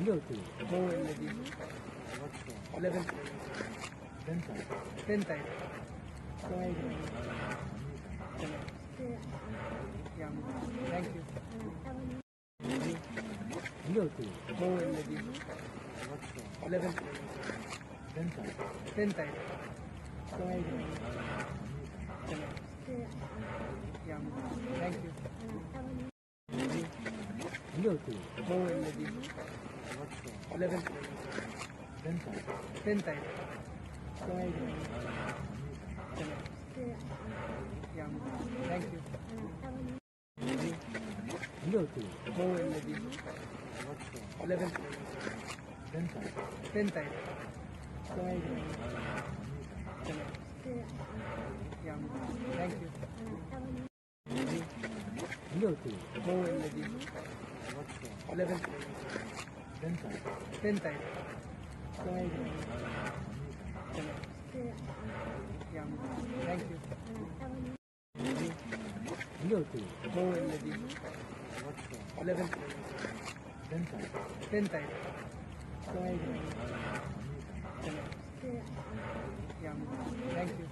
ಎಲ್ಲಿ ಹೋಗ್ತೀವಿ? ನಾವು ಇಲ್ಲಿ 11th 10th ಆಯ್ತು. 10th ಆಯ್ತು. ಚೆನ್ನಾಗಿದೆ. Thank you. ಎಲ್ಲಿ ಹೋಗ್ತೀವಿ? ನಾವು ಇಲ್ಲಿ 11th 10th ಆಯ್ತು. 10th ಆಯ್ತು. ಚೆನ್ನಾಗಿದೆ. Thank you. ಎಲ್ಲಿ ಹೋಗ್ತೀವಿ? ನಾವು ಇಲ್ಲಿ 11th 10th ಆಯ್ತು. 10th ಆಯ್ತು. ಚೆನ್ನಾಗಿದೆ. Thank you. ಎಲ್ಲಿ ಹೋಗ್ತೀವಿ? ನಾವು ಇಲ್ಲಿ 11th 10th ಆಯ್ತು. 10th ಆಯ್ತು. ಚೆನ್ನಾಗಿದೆ. Thank you. ಎಲ್ಲಿ ಹೋಗ್ತೀವಿ? ನಾವು ಇಲ್ಲಿ 11th 10th ಆಯ್ತು. 10th ಆಯ್ತು. ಚೆನ್ನಾಗಿದೆ. Thank you. ಎಲ್ಲಿ ಹೋಗ್ತೀವಿ? ನಾವು ಇಲ್ಲಿ 11th 10th ಆಯ್ತು. 10th ಆಯ್ತು. ಚೆನ್ನಾಗಿದೆ. Thank you.